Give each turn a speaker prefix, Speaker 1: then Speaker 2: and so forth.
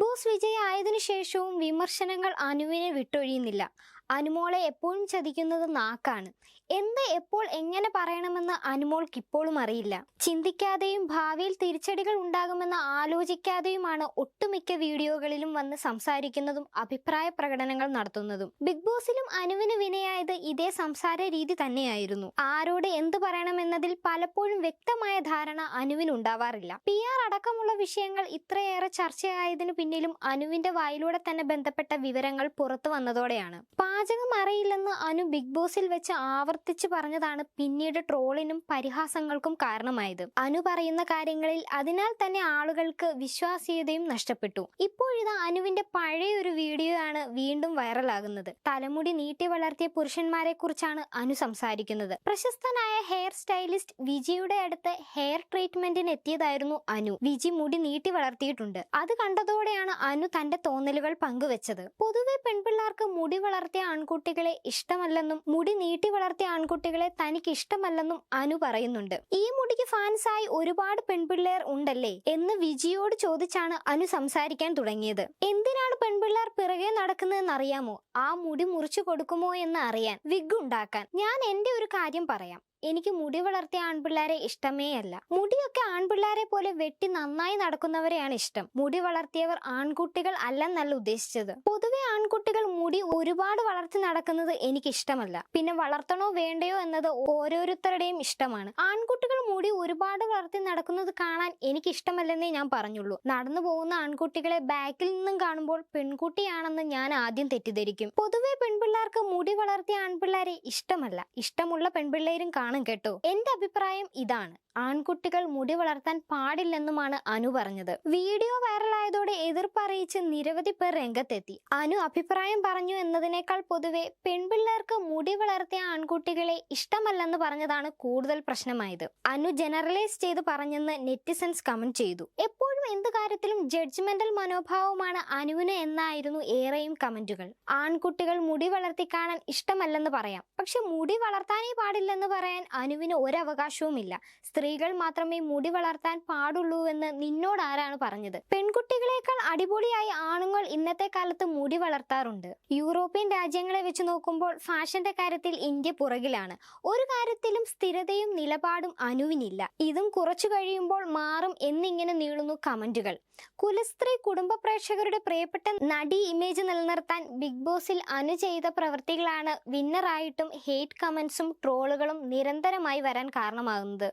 Speaker 1: Boss Vijay ആയതിനു ശേഷവും വിമർശനങ്ങൾ അനുവിനെ വിട്ടൊഴിയുന്നില്ല. അനുമോളെ എപ്പോഴും ചതിക്കുന്നത് നാക്കാണ്. എന്ത് എപ്പോൾ എങ്ങനെ പറയണമെന്ന് അനുമോൾക്ക് ഇപ്പോഴും അറിയില്ല. ചിന്തിക്കാതെയും ഭാവിയിൽ തിരിച്ചടികൾ ഉണ്ടാകുമെന്ന് ആലോചിക്കാതെയുമാണ് ഒട്ടുമിക്ക വീഡിയോകളിലും വന്ന് സംസാരിക്കുന്നതും അഭിപ്രായ പ്രകടനങ്ങൾ നടത്തുന്നതും. ബിഗ് ബോസിലും അനുവിന് വിനയായത് ഇതേ സംസാര രീതി തന്നെയായിരുന്നു. ആരോട് എന്ത് പറയണമെന്നതിൽ പലപ്പോഴും വ്യക്തമായ ധാരണ അനുവിനുണ്ടാവാറില്ല. PR അടക്കമുള്ള വിഷയങ്ങൾ ഇത്രയേറെ ചർച്ചയായതിനു പിന്നിലും അനുവിന്റെ വായിലൂടെ തന്നെ ബന്ധപ്പെട്ട വിവരങ്ങൾ പുറത്തു വന്നതോടെയാണ്. പാചകം അറിയില്ലെന്ന് അനു ബിഗ് ബോസിൽ വെച്ച് ആവർത്തിച്ച് പറഞ്ഞതാണ് പിന്നീട് ട്രോളിനും പരിഹാസങ്ങൾക്കും കാരണമായത്. അനു പറയുന്ന കാര്യങ്ങളിൽ അതിനാൽ തന്നെ ആളുകൾക്ക് വിശ്വാസ്യതയും നഷ്ടപ്പെട്ടു. ഇപ്പോഴിതാ അനുവിന്റെ പഴയൊരു വീഡിയോ ആണ് വീണ്ടും വൈറലാകുന്നത്. തലമുടി നീട്ടി വളർത്തിയ പുരുഷന്മാരെ കുറിച്ചാണ് അനു സംസാരിക്കുന്നത്. പ്രശസ്തനായ ഹെയർ സ്റ്റൈലിസ്റ്റ് വിജിയുടെ അടുത്ത് ഹെയർ ട്രീറ്റ്മെന്റിന് എത്തിയതായിരുന്നു അനു. വിജി മുടി നീട്ടി വളർത്തിയിട്ടുണ്ട്. അത് കണ്ടതോടെയാണ് അനു തന്റെ തോന്നലുകൾ പങ്കുവെച്ചത്. പൊതുവെ പെൺപിള്ളേർക്ക് മുടി വളർത്തിയ ആൺകുട്ടികളെ ഇഷ്ടമല്ലെന്നും മുടി നീട്ടി വളർത്തിയ ആൺകുട്ടികളെ തനിക്ക് ഇഷ്ടമല്ലെന്നും അനു പറയുന്നുണ്ട്. ഈ മുടിക്ക് ഫാൻസായി ഒരുപാട് പെൺപിള്ളേർ ഉണ്ടല്ലേ എന്ന് വിജിയോട് ചോദിച്ചാണ് അനു സംസാരിക്കാൻ തുടങ്ങിയത്. എന്തിനാണ് പെൺപിള്ളേർ പിറകെ നടക്കുന്നതെന്ന് അറിയാമോ? ആ മുടി മുറിച്ചു കൊടുക്കുമോ എന്ന് അറിയാൻ, വിഗ് ഉണ്ടാക്കാൻ. ഞാൻ എന്റെ ഒരു കാര്യം പറയാം. എനിക്ക് മുടി വളർത്തിയ ആൺപിള്ളേരെ ഇഷ്ടമേ അല്ല. മുടിയൊക്കെ ആൺപിള്ളേരെ പോലെ വെട്ടി നന്നായി നടക്കുന്നവരെയാണ് ഇഷ്ടം. മുടി വളർത്തിയവർ ആൺകുട്ടികൾ അല്ലെന്നല്ല ഉദ്ദേശിച്ചത്. പൊതുവെ ആൺകുട്ടികൾ മുടി ഒരുപാട് വളർത്തി നടക്കുന്നത് എനിക്ക് ഇഷ്ടമല്ല. പിന്നെ വളർത്തണോ വേണ്ടയോ എന്നത് ഓരോരുത്തരുടെയും ഇഷ്ടമാണ്. ആൺകുട്ടികൾ മുടി ഒരുപാട് വളർത്തി നടക്കുന്നത് കാണാൻ എനിക്ക് ഇഷ്ടമല്ലെന്നേ ഞാൻ പറഞ്ഞുള്ളൂ. നടന്നു പോകുന്ന ആൺകുട്ടികളെ ബാക്കിൽ നിന്നും കാണുമ്പോൾ പെൺകുട്ടിയാണെന്ന് ഞാൻ ആദ്യം തെറ്റിദ്ധരിക്കും. പൊതുവെ പെൺപിള്ളേർക്ക് മുടി വളർത്തിയ ആൺപിള്ളേരെ ഇഷ്ടമല്ല. ഇഷ്ടമുള്ള പെൺപിള്ളേരും കാണും കേട്ടോ. എന്റെ അഭിപ്രായം ഇതാണ്. ആൺകുട്ടികൾ മുടി വളർത്താൻ പാടില്ലെന്നുമാണ് അനു പറഞ്ഞത്. വീഡിയോ വൈറലായതോടെ എതിർപ്പറിയിച്ച് നിരവധി പേർ രംഗത്തെത്തി. അനു അഭിപ്രായം പറഞ്ഞു എന്നതിനേക്കാൾ പൊതുവെ പെൺപിള്ളേർക്ക് മുടി വളർത്തിയ ആൺകുട്ടികളെ ഇഷ്ടമല്ലെന്ന് പറഞ്ഞതാണ് കൂടുതൽ പ്രശ്നമായത്. അനു ജനറലൈസ് ചെയ്ത് പറഞ്ഞെന്ന് നെറ്റിസൻസ് കമന്റ് ചെയ്തു. എപ്പോഴും എന്ത് കാര്യത്തിലും ജഡ്ജ്മെന്റൽ മനോഭാവമാണ് അനുവിന് എന്നായിരുന്നു ഏറെയും കമന്റുകൾ. ആൺകുട്ടികൾ മുടി വളർത്തി കാണാൻ ഇഷ്ടമല്ലെന്ന് പറയാം, പക്ഷെ മുടി വളർത്താനേ പാടില്ലെന്ന് പറയാൻ അനുവിന് ഒരവകാശവുമില്ല. സ്ത്രീകൾ മാത്രമേ മുടി വളർത്താൻ പാടുള്ളൂ എന്ന് നിന്നോട് ആരാണ് പറഞ്ഞത്? പെൺകുട്ടികളെക്കാൾ അടിപൊളിയായി ആണുങ്ങൾ ഇന്നത്തെ കാലത്ത് മുടി വളർത്താറുണ്ട്. യൂറോപ്യൻ രാജ്യങ്ങളെ വെച്ച് നോക്കുമ്പോൾ ഫാഷന്റെ കാര്യത്തിൽ ഇന്ത്യ പുറകിലാണ്. ഒരു കാര്യത്തിലും സ്ഥിരതയും നിലപാടും അനുവിനില്ല. ഇതും കുറച്ചു കഴിയുമ്പോൾ മാറും എന്നിങ്ങനെ നീളുന്നു കമന്റുകൾ. കുലസ്ത്രീ കുടുംബ പ്രേക്ഷകരുടെ പ്രിയപ്പെട്ട നടി ഇമേജ് നിലനിർത്താൻ ബിഗ് ബോസിൽ അനു ചെയ്ത പ്രവൃത്തികളാണ് വിന്നറായിട്ടും ഹേറ്റ് കമന്റ്സും ട്രോളുകളും നിരന്തരമായി വരാൻ കാരണമാകുന്നത്.